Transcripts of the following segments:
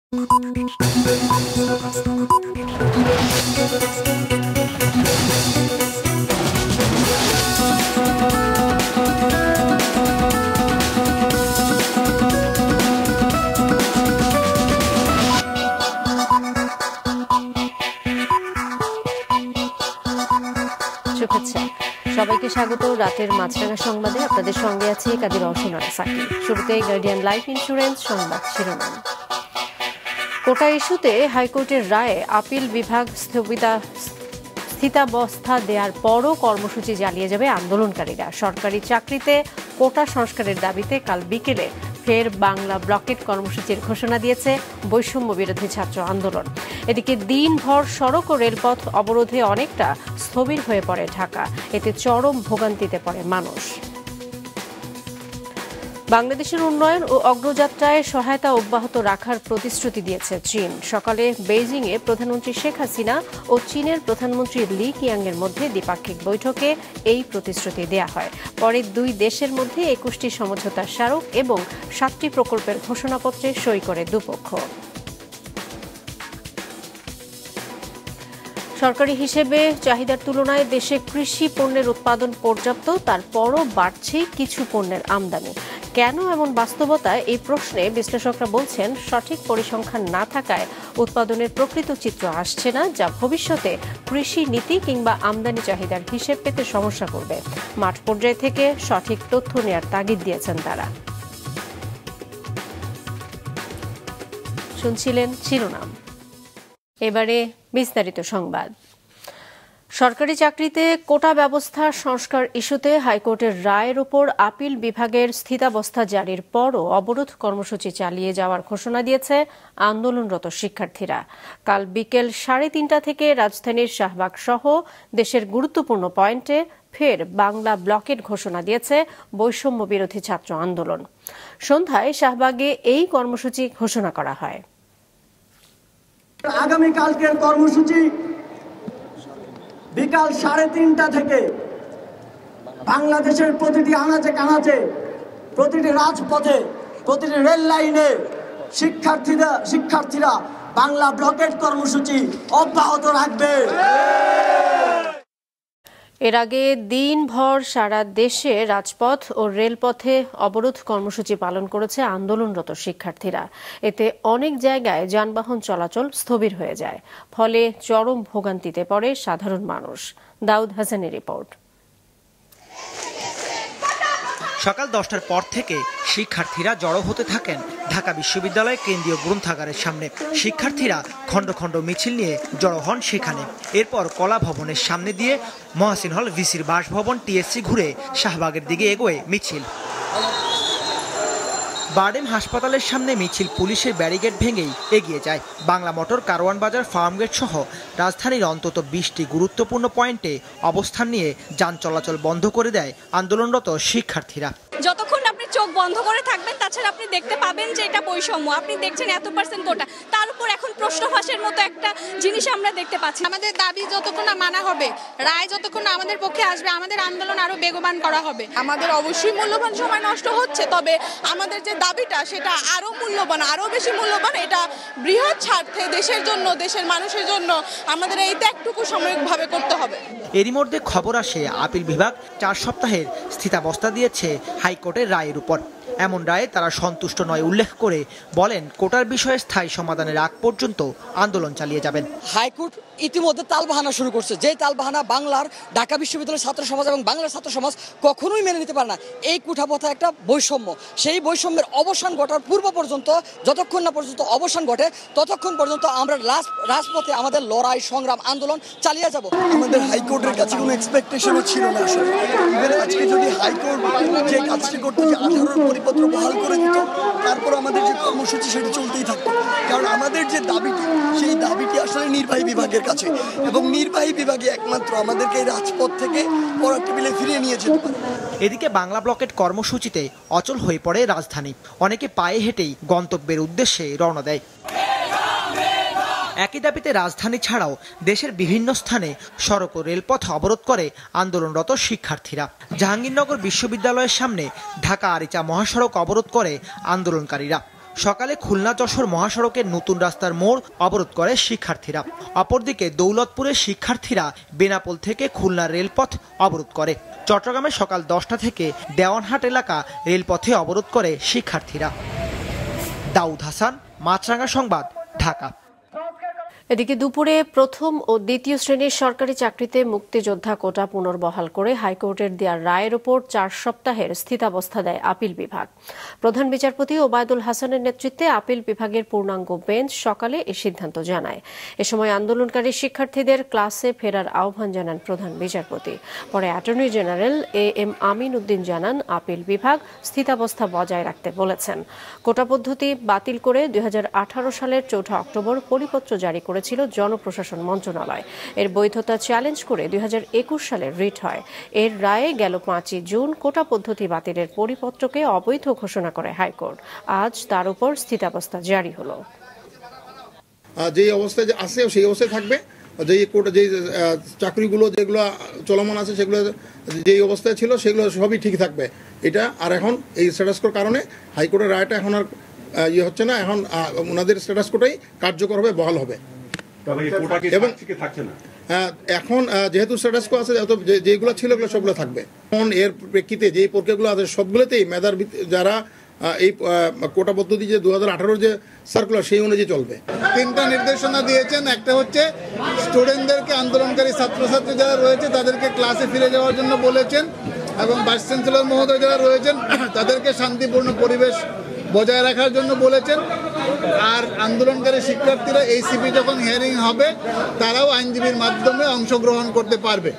সবাইকে স্বাগত রাতের মাছরাঙা সংবাদে। আপনাদের সঙ্গে আছে কাদির অসনারা সাকিব। শুরুতে গার্ডিয়ান লাইফ ইন্স্যুরেন্স সংবাদ শিরোনাম। কোটা ইস্যুতে হাইকোর্টের রায়ে আপিল বিভাগ স্থিতাবস্থা দেওয়ার পরও কর্মসূচি চালিয়ে যাবে আন্দোলনকারীরা। সরকারি চাকরিতে কোটা সংস্কারের দাবিতে কাল বিকেলে ফের বাংলা ব্লকেট কর্মসূচির ঘোষণা দিয়েছে বৈষম্য বিরোধী ছাত্র আন্দোলন। এদিকে দিনভর সড়ক ও রেলপথ অবরোধে অনেকটা স্থবির হয়ে পড়ে ঢাকা। এতে চরম ভোগান্তিতে পড়ে মানুষ। বাংলাদেশের উন্নয়ন ও অগ্রযাত্রায় সহায়তা অব্যাহত রাখার প্রতিশ্রুতি দিয়েছে চীন। সকালে বেইজিংয়ে প্রধানমন্ত্রী শেখ হাসিনা ও চীনের প্রধানমন্ত্রী লি কিয়াংয়ের মধ্যে দ্বিপাক্ষিক বৈঠকে এই প্রতিশ্রুতি দেয়া হয়। পরে দুই দেশের মধ্যে 21টি সমঝোতা স্মারক এবং 7টি প্রকল্পের ঘোষণাপত্রে সই করে দুপক্ষ। সরকারি হিসেবে চাহিদার তুলনায় দেশে কৃষি পণ্যের উৎপাদন পর্যাপ্ত, তারপরও বাড়ছে কিছু পণ্যের আমদানি। কেন এমন বাস্তবতায় এই প্রশ্নে বিশ্লেষকরা বলছেন সঠিক পরিসংখ্যান না থাকায় উৎপাদনের প্রকৃত চিত্র আসছে না, যা ভবিষ্যতে কৃষি নীতি কিংবা আমদানি চাহিদার হিসেব পেতে সমস্যা করবে। মাঠ পর্যায় থেকে সঠিক তথ্য নেয়ার তাগিদ দিয়েছেন তারা। শুনছিলেন শিরোনাম, এবারে বিস্তারিত সংবাদ। সরকারি চাকরিতে কোটা ব্যবস্থা সংস্কার ইস্যুতে হাইকোর্টের রায়ের উপর আপিল বিভাগের স্থিতাবস্থা জারির পরও অবরোধ কর্মসূচি চালিয়ে যাওয়ার ঘোষণা দিয়েছে আন্দোলনরত শিক্ষার্থীরা। কাল বিকেল 3:30 থেকে রাজধানীর শাহবাগ সহ দেশের গুরুত্বপূর্ণ পয়েন্টে ফের বাংলা ব্লকেট ঘোষণা দিয়েছে বৈষম্য বিরোধী ছাত্র আন্দোলন। সন্ধ্যায় শাহবাগে এই কর্মসূচি ঘোষণা করা হয়। আগামীকালকের কর্মসূচি বিকাল 3:30 থেকে বাংলাদেশের প্রতিটি আনাচে কানাচে, প্রতিটি রাজপথে, প্রতিটি রেল লাইনে শিক্ষার্থীরা বাংলা ব্লকেট কর্মসূচি অব্যাহত রাখবে। এর আগে দিনভর সারা দেশে রাজপথ ও রেলপথে অবরোধ কর্মসূচি পালন করেছে আন্দোলনরত শিক্ষার্থীরা। এতে অনেক জায়গায় যানবাহন চলাচল স্থবির হয়ে যায়, ফলে চরম ভোগান্তিতে পড়ে সাধারণ মানুষ। দাউদ হাসানের রিপোর্ট। সকাল 10টার পর থেকে শিক্ষার্থীরা জড়ো হতে থাকেন ঢাকা বিশ্ববিদ্যালয় কেন্দ্রীয় গ্রন্থাগারের সামনে। শিক্ষার্থীরা খণ্ড খণ্ড মিছিল নিয়ে জড়ো হন সেখানে। এরপর কলা ভবনের সামনে দিয়ে মহাসিন হল, ভিসির বাসভবন, টিএসসি ঘুরে শাহবাগের দিকে এগোয় মিছিল। বারডেম হাসপাতালের সামনে মিছিল পুলিশের ব্যারিকেড ভেঙেই এগিয়ে যায়। বাংলা মোটর, কারওয়ান বাজার, ফার্মগেট সহ রাজধানীর অন্তত 20টি গুরুত্বপূর্ণ পয়েন্টে অবস্থান নিয়ে যান চলাচল বন্ধ করে দেয় আন্দোলনরত শিক্ষার্থীরা। যতক্ষণ আপনি চোখ বন্ধ করে থাকবেন, তাছাড়া আপনি দেখতে পাবেন যে এটা বৈষম্য। আপনি দেখছেন এত% কোটা, তার উপর এখন প্রশ্ন ফাঁসের মতো একটা জিনিস আমরা দেখতে পাচ্ছি। আমাদের দাবি যতক্ষণ না মানা হবে, রায় যতক্ষণ না আমাদের পক্ষে আসবে, আমাদের আন্দোলন আরো বেগবান করা হবে। আমাদের অবশ্যই মূল্যবান সময় নষ্ট হচ্ছে, তবে আমাদের যে দাবিটা সেটা আরো মূল্যবান, আরো বেশি মূল্যবান। এটা বৃহৎ স্বার্থে দেশের জন্য, দেশের মানুষের জন্য আমাদের এই ত্যাগটুকু সাময়িকভাবে করতে হবে। এরই মধ্যে খবর আসে আপিল বিভাগ 4 সপ্তাহের স্থিতাবস্থা দিয়েছে হাইকোর্টের রায়ের উপর। এমন রায়ে তারা সন্তুষ্ট নয় উল্লেখ করে বলেন, কোটার বিষয়ে স্থায়ী সমাধানের আগ পর্যন্ত আন্দোলন চালিয়ে যাবেন। হাইকোর্ট ইতিমধ্যে তালবাহানা শুরু করছে, যে তালবাহানা বাংলার ঢাকা বিশ্ববিদ্যালয়ের ছাত্র সমাজ এবং বাংলার ছাত্র সমাজ কখনোই মেনে নিতে পারে না। এই কুঠাপথা একটা বৈষম্য, সেই বৈষম্যের অবসান ঘটার পূর্ব পর্যন্ত, যতক্ষণ না পর্যন্ত অবসান ঘটে ততক্ষণ পর্যন্ত আমরা রাজপথে আমাদের লড়াই, সংগ্রাম, আন্দোলন চালিয়ে যাব। আমাদের হাইকোর্টের কাছে কোনো এক্সপেকটেশনও ছিল না আসলে। আজকে যদি হাইকোর্ট যে কাজটি করতে, যে 18 পরিপত্র বহাল করে দিত, তারপর আমাদের যে কর্মসূচি সেটি চলতেই থাকতো। কারণ আমাদের যে দাবিটি, সেই দাবিটি আসলে নির্বাহী বিভাগের কাছে, এবং নির্বাহী বিভাগে একমাত্র আমাদেরকে রাজপথ থেকে পড়ার টেবিলে ফিরিয়ে নিয়ে যেতে পারে। এদিকে বাংলা ব্লকেট কর্মসূচিতে অচল হয়ে পড়ে রাজধানী। অনেকে পায়ে হেঁটেই গন্তব্যের উদ্দেশ্যে রওনা দেয়। একই দাবিতে রাজধানী ছাড়াও দেশের বিভিন্ন স্থানে সড়ক ও রেলপথ অবরোধ করে আন্দোলনরত শিক্ষার্থীরা। জাহাঙ্গীরনগর বিশ্ববিদ্যালয়ের সামনে ঢাকা আরিচা মহাসড়ক অবরোধ করে আন্দোলনকারীরা। সকালে খুলনা যশোর মহাসড়কের নতুন রাস্তার মোড় অবরোধ করে শিক্ষার্থীরা। অপরদিকে দৌলতপুরের শিক্ষার্থীরা বেনাপোল থেকে খুলনা রেলপথ অবরোধ করে। চট্টগ্রামে সকাল 10টা থেকে দেওয়ানহাট এলাকা রেলপথে অবরোধ করে শিক্ষার্থীরা। দাউদ হাসান, মাছরাঙা সংবাদ, ঢাকা। এদিকে দুপুরে প্রথম ও দ্বিতীয় শ্রেণীর সরকারি চাকরিতে মুক্তিযোদ্ধা কোটা পুনর্বহাল করে হাইকোর্টের দেওয়া রায়ের ওপর 4 সপ্তাহের স্থিতাবস্থা দেয় আপিল বিভাগ। প্রধান বিচারপতি ওবায়দুল হাসানের নেতৃত্বে আপিল বিভাগের পূর্ণাঙ্গ বেঞ্চ সকালে এ সিদ্ধান্ত জানায়। এ সময় আন্দোলনকারী শিক্ষার্থীদের ক্লাসে ফেরার আহ্বান জানান প্রধান বিচারপতি। পরে attorney general AM Amin Uddin জানান, আপিল বিভাগ স্থিতাবস্থা বজায় রাখতে বলেছেন। কোটা পদ্ধতি বাতিল করে 2018 সালের 4 অক্টোবর পরিপত্র জারি করেছিল জনপ্রশাসন মন্ত্রণালয়। এর বৈধতা চ্যালেঞ্জ করে 2021 সালে রিট হয়। এর রায়ে গেল 5 জুন কোটা পদ্ধতি বাতিলের পরিপত্রকে অবৈধ ঘোষণা করে হাইকোর্ট। আজ তার উপর স্থিতাবস্থা জারি হলো। যে অবস্থায় আছে সেই অবস্থায় থাকবে। যে কোটা যে চাকরিগুলো যেগুলো চলমান আছে সেগুলো যে অবস্থায় ছিল সেগুলো সবই ঠিক থাকবে। এটা আর এখন এই স্ট্যাটাস কোর কারণে হাইকোর্টের রায়টা এখন আর ইয়ে হচ্ছে না। এখন ওনাদের স্ট্যাটাস কোটাই কার্যকর হবে, বহাল হবে। এবং এখন যেহেতু স্ট্যাটাস কো আছে, যেগুলো ছিল ওগুলো সবগুলো থাকবে। এখন এর প্রেক্ষিতে যে প্রক্রিয়াগুলো আছে সবগুলোতেই মেধার যারা এই কোটা পদ্ধতি যে 2018 যে সার্কুলার সেই অনুযায়ী চলবে। 3টা নির্দেশনা দিয়েছেন। একটা হচ্ছে স্টুডেন্টদেরকে, আন্দোলনকারী ছাত্রছাত্রী যারা রয়েছে তাদেরকে ক্লাসে ফিরে যাওয়ার জন্য বলেছেন, এবং ভাইস চ্যান্সেলর মহোদয় যারা রয়েছেন তাদেরকে শান্তিপূর্ণ পরিবেশ বজায় রাখার জন্য বলেছেন। আর আন্দোলনকারী শিক্ষার্থীরা ACP যখন হিয়ারিং হবে তারাও আইনজীবীর মাধ্যমে অংশগ্রহণ করতে পারবে।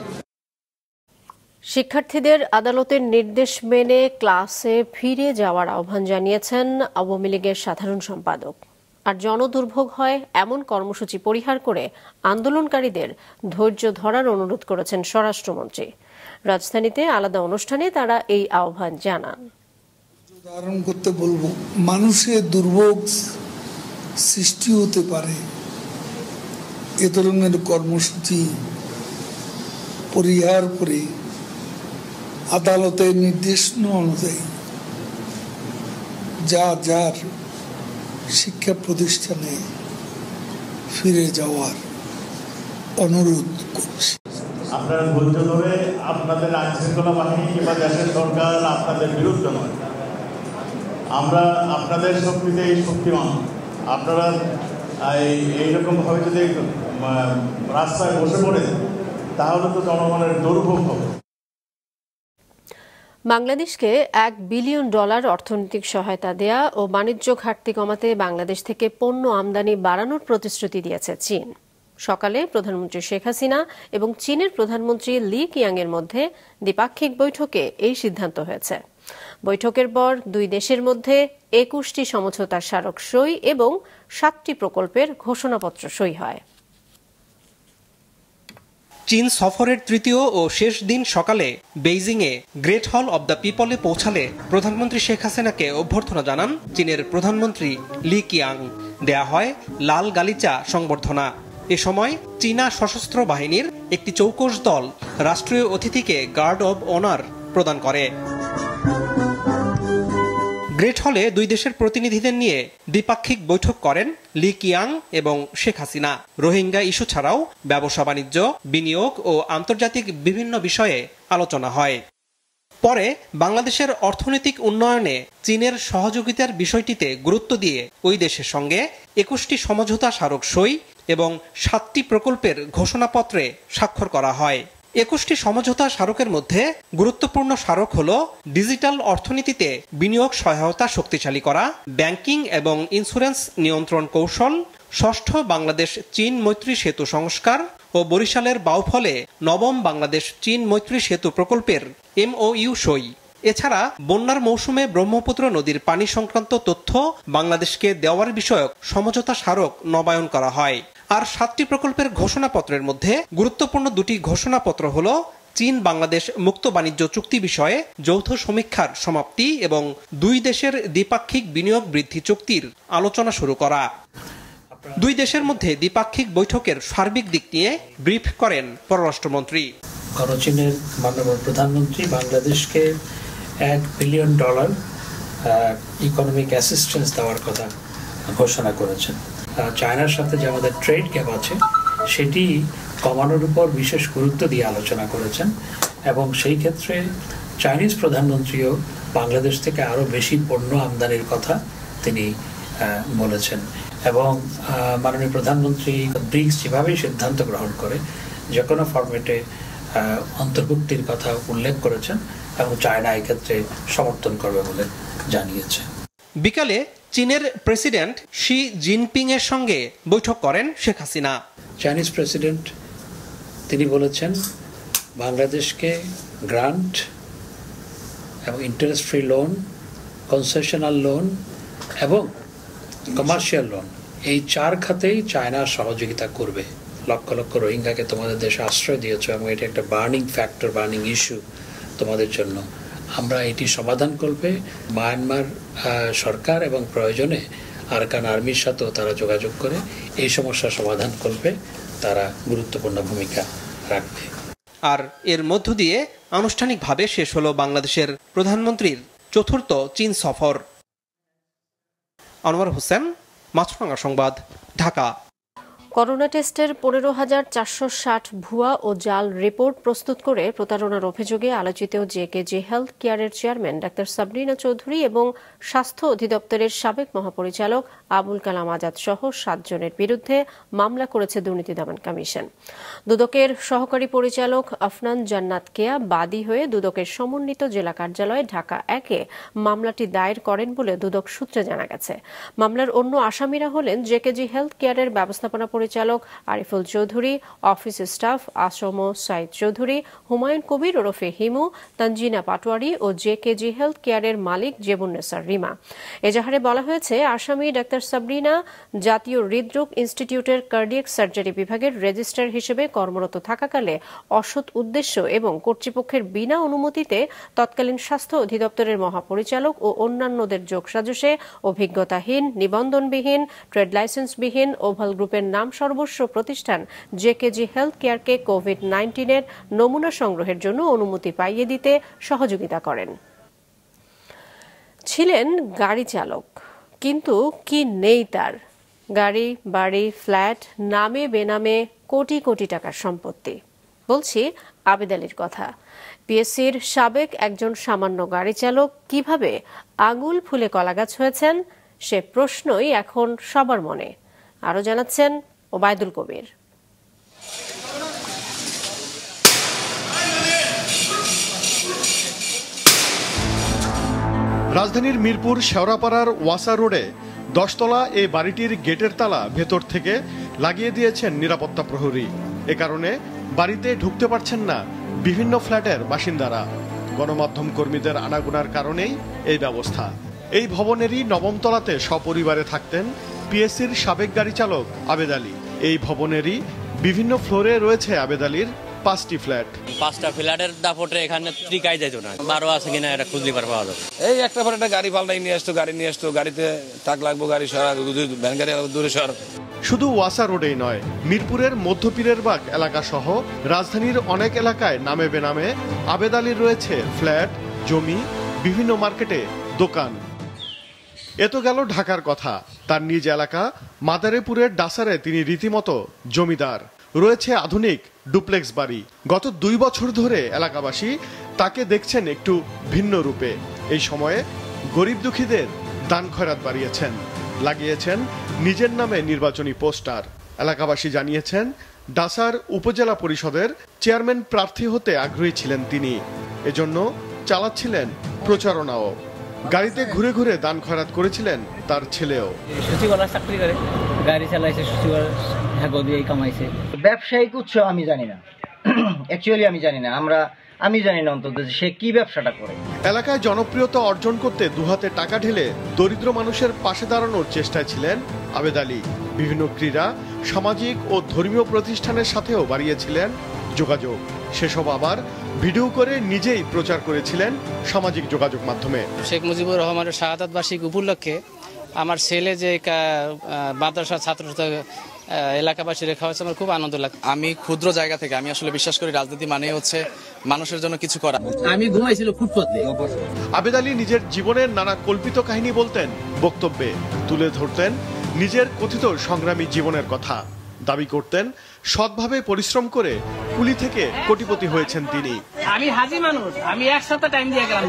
শিক্ষার্থীদের আদালতের নির্দেশ মেনে ক্লাসে ফিরে যাওয়ার আহ্বান জানিয়েছেন আওয়ামী লীগের সাধারণ সম্পাদক। আর জনদুর্ভোগ হয় এমন কর্মসূচি পরিহার করে আন্দোলনকারীদের ধৈর্য ধরার অনুরোধ করেছেন স্বরাষ্ট্রমন্ত্রী। রাজধানীতে আলাদা অনুষ্ঠানে তারা এই আহ্বান জানান। ধারণ করতে বলবো, মানুষের দুর্ভোগ সৃষ্টি হতে পারে, এ ধরনের কর্মসূচি পরিহার করে আদালতের নির্দেশনা অনুযায়ী যার শিক্ষা প্রতিষ্ঠানে ফিরে যাওয়ার অনুরোধ করছি। আপনারা ধৈর্য ধরে আপনাদের আইন শৃঙ্খলা বাহিনী কিংবা দেশের সরকার আপনাদের বিরুদ্ধে নয়, আমরা আপনাদের শক্তিতেই শক্তিমান। আপনারা এইরকমভাবে যদি রাস্তায় বসে পড়ে তাহলে তো জনগণের দুর্ভোগ হবে। বাংলাদেশকে $1 বিলিয়ন অর্থনৈতিক সহায়তা দেয়া ও বাণিজ্য ঘাটতি কমাতে বাংলাদেশ থেকে পণ্য আমদানি বাড়ানোর প্রতিশ্রুতি দিয়েছে চীন। সকালে প্রধানমন্ত্রী শেখ হাসিনা এবং চীনের প্রধানমন্ত্রী লি কিয়াং এর মধ্যে দ্বিপাক্ষিক বৈঠকে এই সিদ্ধান্ত হয়েছে। বৈঠকের পর দুই দেশের মধ্যে 21টি সমঝোতা স্মারক সই এবং 7টি প্রকল্পের ঘোষণাপত্র সই হয়। চীন সফরের তৃতীয় ও শেষ দিন সকালে বেইজিংয়ে গ্রেট হল অব দ্য পিপলে পৌঁছালে প্রধানমন্ত্রী শেখ হাসিনাকে অভ্যর্থনা জানান চীনের প্রধানমন্ত্রী লি কিয়াং। দেয়া হয় লাল গালিচা সংবর্ধনা। এ সময় চীনা সশস্ত্র বাহিনীর একটি চৌকস দল রাষ্ট্রীয় অতিথিকে গার্ড অব অনার প্রদান করে। গ্রেট হলে দুই দেশের প্রতিনিধিদের নিয়ে দ্বিপাক্ষিক বৈঠক করেন লি কিয়াং এবং শেখ হাসিনা। রোহিঙ্গা ইস্যু ছাড়াও ব্যবসা বাণিজ্য, বিনিয়োগ ও আন্তর্জাতিক বিভিন্ন বিষয়ে আলোচনা হয়। পরে বাংলাদেশের অর্থনৈতিক উন্নয়নে চীনের সহযোগিতার বিষয়টিতে গুরুত্ব দিয়ে ওই দেশের সঙ্গে 21টি সমঝোতা স্মারক সই এবং 7টি প্রকল্পের ঘোষণাপত্রে স্বাক্ষর করা হয়। 21টি সমঝোতা স্মারকের মধ্যে গুরুত্বপূর্ণ স্মারক হল ডিজিটাল অর্থনীতিতে বিনিয়োগ সহায়তা শক্তিশালী করা, ব্যাংকিং এবং ইন্স্যুরেন্স নিয়ন্ত্রণ কৌশল, ষষ্ঠ বাংলাদেশ চীন মৈত্রী সেতু সংস্কার ও বরিশালের বাউফলে নবম বাংলাদেশ চীন মৈত্রী সেতু প্রকল্পের MOU সই। এছাড়া বন্যার মৌসুমে ব্রহ্মপুত্র নদীর পানি সংক্রান্ত তথ্য বাংলাদেশকে দেওয়ার বিষয়ক সমঝোতা স্মারক নবায়ন করা হয়। আর 7টি প্রকল্পের ঘোষণাপত্রের মধ্যে গুরুত্বপূর্ণ 2টি ঘোষণাপত্র হল চীন বাংলাদেশ মুক্ত বাণিজ্য চুক্তি বিষয়ে যৌথ সমীক্ষার সমাপ্তি এবং দুই দেশের দ্বিপাক্ষিক বিনিয়োগ বৃদ্ধি চুক্তির আলোচনা শুরু করা। দুই দেশের মধ্যে দ্বিপাক্ষিক বৈঠকের সার্বিক দিক নিয়ে ব্রিফ করেন পররাষ্ট্রমন্ত্রী। চীনের মাননীয় প্রধানমন্ত্রী বাংলাদেশকে $1 বিলিয়ন ইকোনমিক অ্যাসিস্ট্যান্স দেওয়ার কথা ঘোষণা করেছেন। চায়নার সাথে যে আমাদের ট্রেড গ্যাপ আছে সেটি কমানোর উপর বিশেষ গুরুত্ব দিয়ে আলোচনা করেছেন এবং সেই ক্ষেত্রে চাইনিজ প্রধানমন্ত্রীও বাংলাদেশ থেকে আরও বেশি পণ্য আমদানির কথা তিনি বলেছেন এবং মাননীয় প্রধানমন্ত্রী ব্রিক্স যেভাবেই সিদ্ধান্ত গ্রহণ করে যে কোনো ফরম্যাটে অন্তর্ভুক্তির কথা উল্লেখ করেছেন এবং চায়না এক্ষেত্রে সমর্থন করবে বলে জানিয়েছে। বিকালে চীনের প্রেসিডেন্ট শি জিনপিং এর সঙ্গে বৈঠক করেন শেখ হাসিনা। চাইনিজ প্রেসিডেন্ট তিনি বলেছেন বাংলাদেশকে গ্রান্ট এবং interest free loan, concessional loan এবং কমার্শিয়াল লোন এই 4 খাতেই চায়না সহযোগিতা করবে। লক্ষ লক্ষ রোহিঙ্গাকে তোমাদের দেশে আশ্রয় দিয়েছ এবং এটি একটা বার্নিং ফ্যাক্টর, বার্নিং ইস্যু তোমাদের জন্য। আমরা এটি সমাধান করবে। মায়ানমার সরকার এবং প্রয়োজনে আরকান আর্মির সাথেও তারা যোগাযোগ করে এই সমস্যা সমাধান করবে, তারা গুরুত্বপূর্ণ ভূমিকা রাখবে। আর এর মধ্য দিয়ে আনুষ্ঠানিকভাবে শেষ হলো বাংলাদেশের প্রধানমন্ত্রীর 4র্থ চীন সফর। আনোয়ার হোসেন, মাছরাঙা সংবাদ, ঢাকা। করোনা টেস্টের 15,460 ভুয়া ও জাল রিপোর্ট প্রস্তুত করে প্রতারণার অভিযোগে আলোচিত জেকেজি হেলথ কেয়ারের চেয়ারম্যান ডাক্তার সাবরিনা চৌধুরী এবং স্বাস্থ্য অধিদপ্তরের সাবেক মহাপরিচালক আবুল কালাম আজাদ সহ 7 জনের বিরুদ্ধে মামলা করেছে দুর্নীতি দমন কমিশন। দুদকের সহকারী পরিচালক আফনান জান্নাত কেয়া বাদী হয়ে দুদকের সমন্বিত জেলা কার্যালয়ে ঢাকা 1-এ মামলাটি দায়ের করেন বলে দুদক সূত্রে জানা গেছে। মামলার অন্য আসামিরা হলেন জেকেজি হেলথ কেয়ারের ব্যবস্থাপনা পরিচালক আরিফুল চৌধুরী, অফিস স্টাফ আসম সাইদ চৌধুরী, হুমায়ুন কবির ওরফে হিমু, তানজিনা পাটোয়ারি ও জেকেজি হেলথ কেয়ারের মালিক জেবুন্নেসার রিমা। এজাহারে বলা হয়েছে আসামি ডাক্তার সাবরিনা জাতীয় হৃদরোগ ইনস্টিটিউটের কার্ডিয়াক সার্জারি বিভাগের রেজিস্ট্রার হিসেবে কর্মরত থাকাকালে অসৎ উদ্দেশ্য এবং কর্তৃপক্ষের বিনা অনুমতিতে তৎকালীন স্বাস্থ্য অধিদপ্তরের মহাপরিচালক ও অন্যান্যদের যোগসাজশে অভিজ্ঞতাহীন, নিবন্ধনবিহীন, ট্রেড লাইসেন্সবিহীন ওভাল গ্রুপের নাম সর্বস্ব প্রতিষ্ঠান জেকেজি হেলথ কেয়ারকে কোভিড-19 নমুনা সংগ্রহের জন্য অনুমতি পাইয়ে দিতে সহযোগিতা করেন। ছিলেন গাড়ি চালক, কিন্তু কি নেই তার? গাড়ি, বাড়ি, ফ্ল্যাট, নামে বেনামে কোটি কোটি টাকার সম্পত্তি। বলছি আবেদ আলীর কথা। পিএসসির সাবেক একজন সামান্য গাড়ি চালক কিভাবে আঙুল ফুলে কলাগাছ হয়েছেন সে প্রশ্নই এখন সবার মনে। আরো জানাচ্ছেন ওবায়দুল কবির। রাজধানীর মিরপুর শেওড়াপাড়ার ওয়াসা রোডে 10 তলা এই বাড়িটির গেটের তালা ভেতর থেকে লাগিয়ে দিয়েছেন নিরাপত্তা প্রহরী। এ কারণে বাড়িতে ঢুকতে পারছেন না বিভিন্ন ফ্ল্যাটের বাসিন্দারা। গণমাধ্যম কর্মীদের আনাগোনার কারণেই এই ব্যবস্থা। এই ভবনেরই 9ম তলাতে সপরিবারে থাকতেন পিএসসির সাবেক গাড়ি চালক আবেদ আলী। এই ভবনেরই বিভিন্ন ফ্লোরে রয়েছে আবেদ আলীর 5টি ফ্ল্যাট। 5টা ফ্ল্যাটের দাপটে এখানে ত্রিকাই যেত না, 12 আছে কিনা এটা খুঁজলি পাওয়া যাবে। এই একটা পর একটা গাড়ি পাল্টাই নিয়ে আসতো, গাড়িতে তাক লাগবো, গাড়ি সরা, ভ্যান গাড়ি দূরে সর। শুধু ওয়াসা রোডেই নয়, মিরপুরের মধ্যপীরের বাগ এলাকা সহ রাজধানীর অনেক এলাকায় নামে বেনামে আবেদ আলীর রয়েছে ফ্ল্যাট, জমি, বিভিন্ন মার্কেটে দোকান। এ তো গেল ঢাকার কথা। তার নিজ এলাকা মাদারীপুরের ডাসারে তিনি রীতিমতো জমিদার। রয়েছে আধুনিক ডুপ্লেক্স বাড়ি। গত 2 বছর ধরে এলাকাবাসী তাকে দেখছেন একটু ভিন্ন রূপে। এই সময়ে গরিব দুঃখীদের দান খয়রাত বাড়িয়েছেন, লাগিয়েছেন নিজের নামে নির্বাচনী পোস্টার। এলাকাবাসী জানিয়েছেন ডাসার উপজেলা পরিষদের চেয়ারম্যান প্রার্থী হতে আগ্রহী ছিলেন তিনি, এজন্য চালাচ্ছিলেন প্রচারণাও। গাড়িতে ঘুরে ঘুরে দান খয়রাত করেছিলেন তার ছেলেও। সচিবালয় চাকরি করে, গাড়ি চালাইছে, সচিবালয় এই কামাইছে। ব্যবসায়িক উৎস আমি জানি না, অ্যাকচুয়ালি আমি জানি না, আমি জানি না অন্তত সে কি ব্যবসাটা করে। এলাকায় জনপ্রিয়তা অর্জন করতে দুহাতে টাকা ঢেলে দরিদ্র মানুষের পাশে দাঁড়ানোর চেষ্টায় ছিলেন আবেদ আলী। বিভিন্ন ক্রীড়া, সামাজিক ও ধর্মীয় প্রতিষ্ঠানের সাথেও বাড়িয়েছিলেন যোগাযোগ। সেসব আবার ভিডিও করে নিজেই প্রচার করেছিলেন সামাজিক যোগাযোগ মাধ্যমে। শেখ মুজিবুর রহমানের শাহাদাত বার্ষিকী উপলক্ষে আমার ছেলে যে মাদ্রাসা ছাত্র এলাকাবাসী রেখা হয়েছে, আমার খুব আনন্দ লাগে। আমি ক্ষুদ্র জায়গা থেকে আমি আসলে বিশ্বাস করি রাজনীতি মানেই হচ্ছে মানুষের জন্য কিছু করা। আমি ঘুমাইছিল ফুটপাতে। আবেদ আলী নিজের জীবনের নানা কল্পিত কাহিনী বলতেন, বক্তব্যে তুলে ধরতেন নিজের কথিত সংগ্রামী জীবনের কথা। দাবি করতেন সৎভাবে পরিশ্রম করে কুলি থেকে কোটিপতি হয়েছেন তিনি। আমি হাজি মানুষ, আমি একসাথে টাইম দিয়ে গেলাম।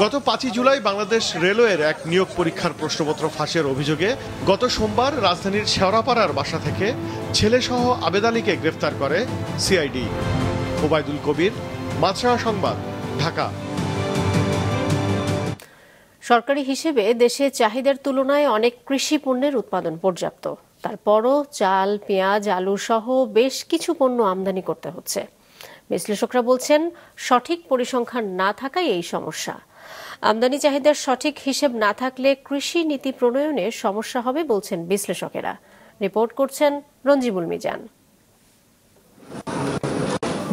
গত 5 জুলাই বাংলাদেশ রেলওয়ের এক নিয়োগ পরীক্ষার প্রশ্নপত্র ফাঁসের অভিযোগে গত সোমবার রাজধানীর শেওড়াপাড়ার বাসা থেকে ছেলেসহ আবেদ আলীকে গ্রেফতার করে সিআইডি। ওবায়দুল কবির, মাছরাঙা সংবাদ, ঢাকা। সরকারি হিসেবে দেশে চাহিদার তুলনায় অনেক কৃষি পণ্যের উৎপাদন পর্যাপ্ত। তারপরও চাল, পেঁয়াজ, আলু সহ বেশ কিছু পণ্য আমদানি করতে হচ্ছে। বিশ্লেষকরা বলছেন সঠিক পরিসংখ্যান না থাকায় এই সমস্যা। আমদানি চাহিদার সঠিক হিসেব না থাকলে কৃষি নীতি প্রণয়নে সমস্যা হবে বলছেন বিশ্লেষকেরা। রিপোর্ট করছেন রঞ্জিবুল মিজান।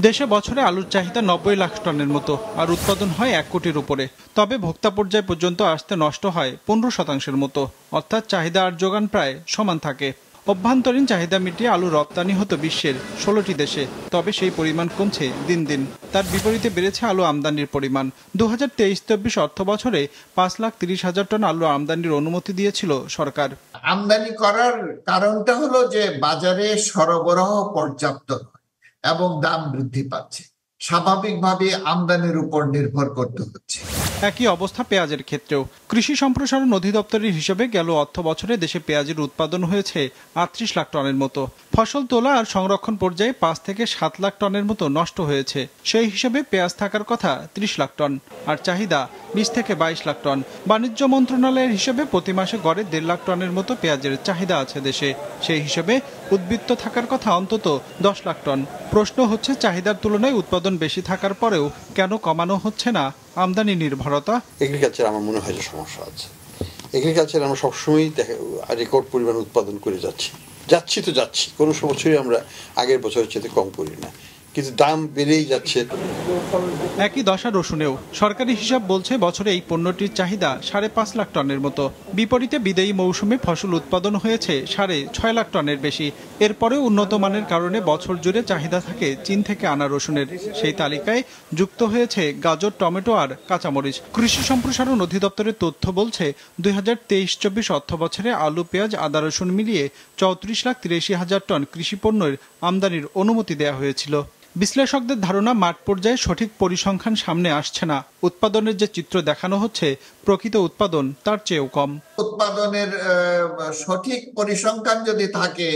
দেশে বছরে আলুর চাহিদা 90 লাখ টনের মতো, আর উৎপাদন হয় 1 কোটির উপরে। তবে ভোক্তা পর্যায় পর্যন্ত আসতে নষ্ট হয় 15% মতো, অর্থাৎ চাহিদা আর যোগান প্রায় সমান থাকে। অভ্যন্তরীণ চাহিদা মিটিয়ে আলু রপ্তানি হতো বিশ্বের 16টি দেশে, তবে সেই পরিমাণ কমছে দিন দিন। তার বিপরীতে বেড়েছে আলু আমদানির পরিমাণ। 2023-24 অর্থ বছরে 5,30,000 টন আলু আমদানির অনুমতি দিয়েছিল সরকার। আমদানি করার কারণটা হলো যে বাজারে সরবরাহ পর্যাপ্ত এবং দাম বৃদ্ধি পাচ্ছে, স্বাভাবিকভাবে আমদানির উপর নির্ভর করতে হচ্ছে। একই অবস্থা পেঁয়াজের ক্ষেত্রেও। কৃষি সম্প্রসারণ অধিদপ্তরের হিসেবে গেল অর্থ বছরে দেশে পেঁয়াজের উৎপাদন হয়েছে 38 লাখ টনের মতো। ফসল তোলা আর সংরক্ষণ পর্যায়ে 5 থেকে 7 লাখ টনের মতো নষ্ট হয়েছে। সেই হিসেবে পেঁয়াজ থাকার কথা 30 লাখ টন, আর চাহিদা 20 থেকে 22 লাখ টন। বাণিজ্য মন্ত্রণালয়ের হিসেবে প্রতি মাসে গড়ে 1.5 লাখ টনের মতো পেঁয়াজের চাহিদা আছে দেশে। সেই হিসেবে উদ্বৃত্ত থাকার কথা অন্তত 10 লাখ টন। প্রশ্ন হচ্ছে, চাহিদার তুলনায় উৎপাদন বেশি থাকার পরেও কেন কমানো হচ্ছে না আমদানি নির্ভরতা? এগ্রিকালচার আমার মনে হয় যে সমস্যা আছে। এগ্রিকালচার আমরা সবসময় রেকর্ড পরিমাণ উৎপাদন করে যাচ্ছি কোনো বছরই আমরা আগের বছরের চেয়ে কম করি না, কিন্তু দাম বেড়েই যাচ্ছে। একই দশা রসুনেও। সরকারি হিসাব বলছে বছরে এই পণ্যটির চাহিদা 5.5 লাখ টনের মতো। বিপরীতে বিদায়ী মৌসুমে ফসল উৎপাদন হয়েছে 6.5 লাখ টনের বেশি। এরপরেও উন্নত মানের কারণে বছর জুড়ে চাহিদা থাকে চীন থেকে আনা রসুনের। সেই তালিকায় যুক্ত হয়েছে গাজর, টমেটো আর কাঁচামরিচ। কৃষি সম্প্রসারণ অধিদপ্তরের তথ্য বলছে 2023-24 অর্থ বছরে আলু, পেঁয়াজ, আদা, রসুন মিলিয়ে 34,83,000 টন কৃষি পণ্যের আমদানির অনুমতি দেওয়া হয়েছিল। বিশ্লেষকদের ধারণা, মাঠ পর্যায়ে সঠিক পরিসংখ্যান সামনে আসছে না। উৎপাদনের যে চিত্র দেখানো হচ্ছে, প্রকৃত উৎপাদন তার চেয়েও কম। উৎপাদনের সঠিক পরিসংখ্যান যদি থাকে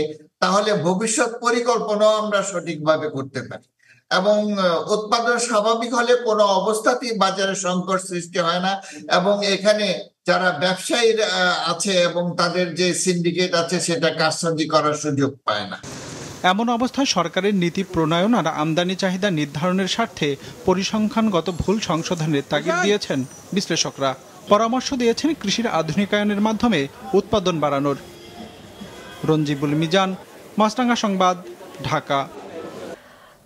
তাহলে ভবিষ্যৎ পরিকল্পনাও আমরা সঠিকভাবে করতে পারি, এবং উৎপাদন স্বাভাবিক হলে কোনো অবস্থাতেই বাজারে সংকট সৃষ্টি হয় না, এবং এখানে যারা ব্যবসায়ী আছে এবং তাদের যে সিন্ডিকেট আছে সেটা কারসাজি করার সুযোগ পায় না। এমন অবস্থায় সরকারের নীতি প্রণয়ন আর আমদানি চাহিদা নির্ধারণের স্বার্থে পরিসংখ্যানগত ভুল সংশোধনের তাগিদ দিয়েছেন বিশ্লেষকরা। পরামর্শ দিয়েছেন কৃষির আধুনিকায়নের মাধ্যমে উৎপাদন বাড়ানোর। রঞ্জিবুল মিজান, মাছরাঙা সংবাদ, ঢাকা।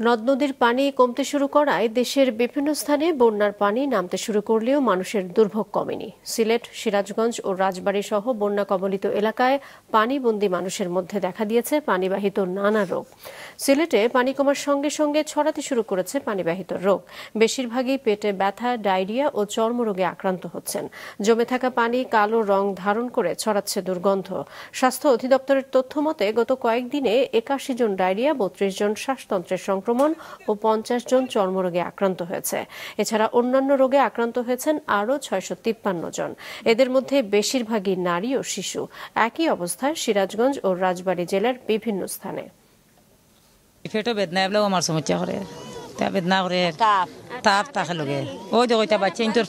নদ নদীর পানি কমতে শুরু করায় দেশের বিভিন্ন স্থানে বন্যার পানি নামতে শুরু করলেও মানুষের দুর্ভোগ কমেনি। সিলেট, সিরাজগঞ্জ ও রাজবাড়ী সহ বন্যা কবলিত এলাকায় পানিবন্দী মানুষের মধ্যে দেখা দিয়েছে পানিবাহিত নানা রোগ। সিলেটে পানি কমার সঙ্গে সঙ্গে ছড়াতে শুরু করেছে পানিবাহিত রোগ। বেশিরভাগই পেটে ব্যথা, ডায়রিয়া ও চর্মরোগে আক্রান্ত হচ্ছেন। জমে থাকা পানি কালো রং ধারণ করে ছড়াচ্ছে দুর্গন্ধ। স্বাস্থ্য অধিদপ্তরের তথ্য মতে গত কয়েকদিনে 81 জন ডায়রিয়া, 32 জন শ্বাসতন্ত্রের সংক্রমণ ও 50 জন চর্মরোগে আক্রান্ত হয়েছে। এছাড়া অন্যান্য রোগে আক্রান্ত হয়েছেন আরও 653 জন। এদের মধ্যে বেশিরভাগই নারী ও শিশু। একই অবস্থায় সিরাজগঞ্জ ও রাজবাড়ী জেলার বিভিন্ন স্থানে। পেটো বেদনা এবলেও আমার সমস্যা করে, তা বেদনা করে তাপ তাকে লগে ওই দেখো তা বাচ্চা ইন্তর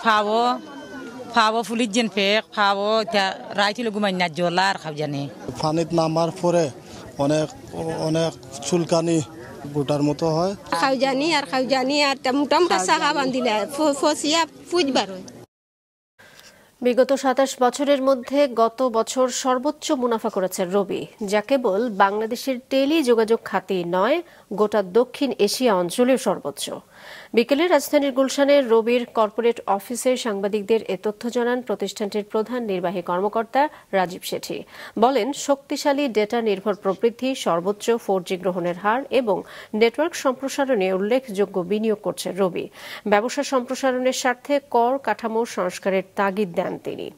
ফাবো ফুলির যেন ফেক ফাবো রাইছিল ঘুমাই না জলা আর খাব জানি। পানিত নামার পরে অনেক অনেক চুলকানি গোটার মতো হয়। খাওজানি আর মোটামুটা সাহা বান্ধিলে ফসিয়া ফুজবার হয়। বিগত 27 বছরের মধ্যে গত বছর সর্বোচ্চ মুনাফা করেছে রবি, যা কেবল বাংলাদেশের টেলি যোগাযোগ খাতেই নয়, গোটা দক্ষিণ এশিয়া অঞ্চলেও সর্বোচ্চ। বিকেলে রাজধানীর গুলশানের রবির কর্পোরেট অফিসে সাংবাদিকদের এ তথ্য জানান প্রতিষ্ঠানটির প্রধান নির্বাহী কর্মকর্তা রাজীব শেঠি। বলেন, শক্তিশালী ডেটা নির্ভর প্রবৃদ্ধি, সর্বোচ্চ 4G গ্রহণের হার এবং নেটওয়ার্ক সম্প্রসারণে উল্লেখযোগ্য বিনিয়োগ করছে রবি। ব্যবসা সম্প্রসারণের স্বার্থে কর কাঠামো সংস্কারের তাগিদ দেন তিনি।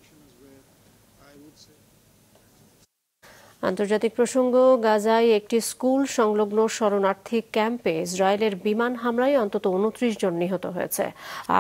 আন্তর্জাতিক প্রসঙ্গ, গাজায় একটি স্কুল সংলগ্ন শরণার্থী ক্যাম্পে ইসরায়েলের বিমান হামলায় অন্তত 29 জন নিহত হয়েছে।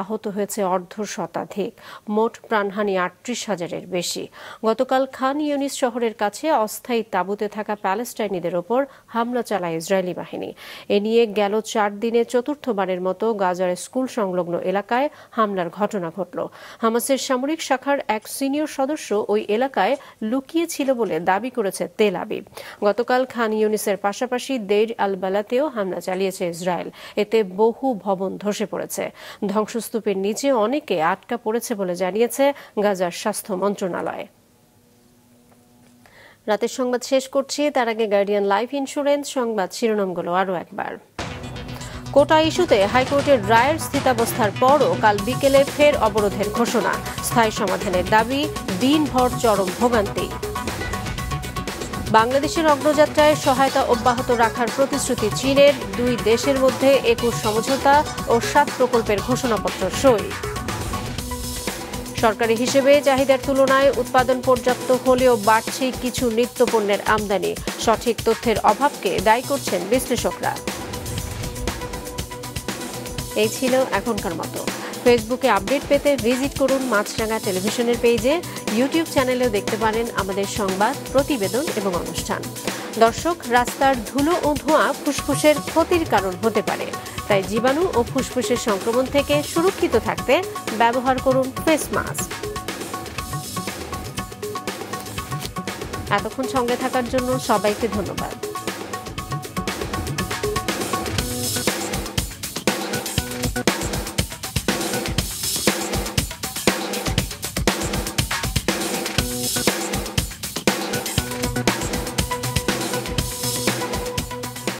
আহত হয়েছে অর্ধশতাধিক। মোট প্রাণহানি 38,000-এর বেশি। গতকাল খান ইউনিস শহরের কাছে অস্থায়ী তাঁবুতে থাকা প্যালেস্টাইনিদের ওপর হামলা চালায় ইসরায়েলি বাহিনী। এ নিয়ে গেল 4 দিনে চতুর্থবারের মতো গাজার স্কুল সংলগ্ন এলাকায় হামলার ঘটনা ঘটল। হামাসের সামরিক শাখার এক সিনিয়র সদস্য ওই এলাকায় লুকিয়ে ছিল বলে দাবি করেছে তেল আবিব। গতকাল খান ইউনিসের পাশাপাশি দেইর আল বালাতেও হামলা চালিয়েছে ইসরায়েল। এতে বহু ভবন ধসে পড়েছে। ধ্বংসস্তূপের নিচে অনেকে আটকা পড়েছে বলে জানিয়েছে গাজার স্বাস্থ্য মন্ত্রণালয়। রাতের সংবাদ শেষ করছি, তার আগে গার্ডিয়ান লাইফ ইন্স্যুরেন্স সংবাদ শিরোনামগুলো আরও একবার। কোটা ইস্যুতে হাইকোর্টের রায়ের স্থিতাবস্থার পরও কাল বিকেলে ফের অবরোধের ঘোষণা। স্থায়ী সমাধানের দাবি, দিনভর চরম ভোগান্তি। বাংলাদেশের অগ্রযাত্রায় সহায়তা অব্যাহত রাখার প্রতিশ্রুতি চীনের। 2 দেশের মধ্যে 21 সমঝোতা ও 7 প্রকল্পের ঘোষণাপত্র সই। সরকারি হিসেবে চাহিদার তুলনায় উৎপাদন পর্যাপ্ত হলেও বাড়ছে কিছু নিত্যপণ্যের আমদানি। সঠিক তথ্যের অভাবকে দায়ী করছেন বিশ্লেষকরা। এই ছিল এখনকার মতো। ফেসবুকে আপডেট পেতে ভিজিট করুন মাছরাঙা টেলিভিশনের পেজে। ইউটিউব চ্যানেলেও দেখতে পারেন আমাদের সংবাদ, প্রতিবেদন এবং অনুষ্ঠান। দর্শক, রাস্তার ধুলো ও ধোঁয়া ফুসফুসের ক্ষতির কারণ হতে পারে, তাই জীবাণু ও ফুসফুসের সংক্রমণ থেকে সুরক্ষিত থাকতে ব্যবহার করুন ফেস মাস্ক। এতক্ষণ সঙ্গে থাকার জন্য সবাইকে ধন্যবাদ।